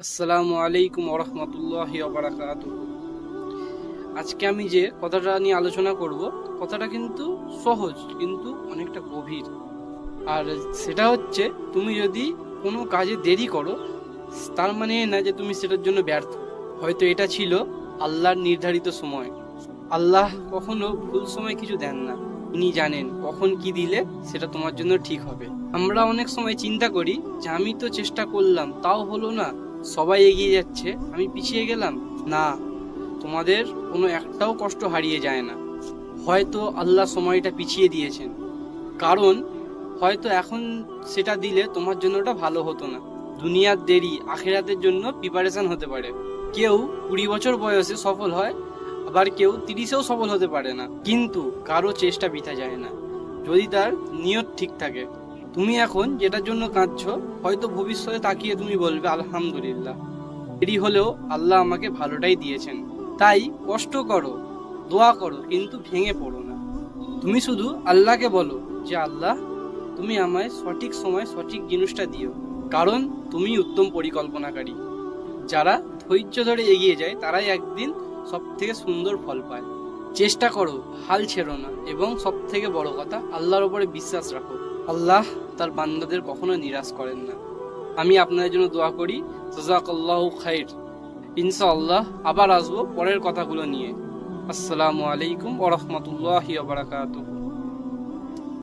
আসসালামু আলাইকুম ওরহমতুল্লাহি ওবারাকাতুহু। আজকে আমি যে কথাটা নিয়ে আলোচনা করব, কথাটা কিন্তু সহজ কিন্তু অনেকটা গভীর। আর সেটা হচ্ছে, তুমি যদি কোনো কাজে দেরি করো, তার মানে না যে তুমি সেটার জন্য ব্যর্থ। হয়তো এটা ছিল আল্লাহর নির্ধারিত সময়। আল্লাহ কখনো ভুল সময় কিছু দেন না। তিনি জানেন কখন কি দিলে সেটা তোমার জন্য ঠিক হবে। আমরা অনেক সময় চিন্তা করি যে আমি তো চেষ্টা করলাম তাও হলো না, সবাই এগিয়ে যাচ্ছে, আমি পিছিয়ে গেলাম। না, তোমাদের কোনো একটাও কষ্ট হারিয়ে যায় না। হয়তো আল্লাহ সময়টা পিছিয়ে দিয়েছেন, কারণ হয়তো এখন সেটা দিলে তোমার জন্য ওটা ভালো হতো না। দুনিয়ার দেরি আখিরাতের জন্য প্রিপারেশন হতে পারে। কেউ 20 বছর বয়সে সফল হয়, আবার কেউ 30-এও সফল হতে পারে না, কিন্তু কারো চেষ্টা বৃথা যায় না যদি তার নিয়ত ঠিক থাকে। তুমি এখন যেটার জন্য কাঁদছো, হয়তো ভবিষ্যতে তাকিয়ে তুমি বলবে আলহামদুলিল্লাহ, দেরি হলেও আল্লাহ আমাকে ভালোটাই দিয়েছেন। তাই কষ্ট করো, দোয়া করো, কিন্তু ভেঙে পড়ো না। তুমি শুধু আল্লাহকে বলো যে আল্লাহ, তুমি আমায় সঠিক সময় সঠিক জিনিসটা দিও, কারণ তুমি উত্তম পরিকল্পনাকারী। যারা ধৈর্য ধরে এগিয়ে যায় তারাই একদিন সব থেকে সুন্দর ফল পায়। চেষ্টা করো, হাল ছেড়ো না, এবং সব থেকে বড় কথা, আল্লাহর উপরে বিশ্বাস রাখো। আল্লাহ তার বান্দাদের কখনো নিরাশ করেন না। আমি আপনাদের জন্য দোয়া করি। জাযাকাল্লাহু খাইর। ইনশাআল্লাহ আবার আসবো পরের কথাগুলো নিয়ে। আসসালামু আলাইকুম ওয়া রাহমাতুল্লাহি ওয়া বারাকাতুহু।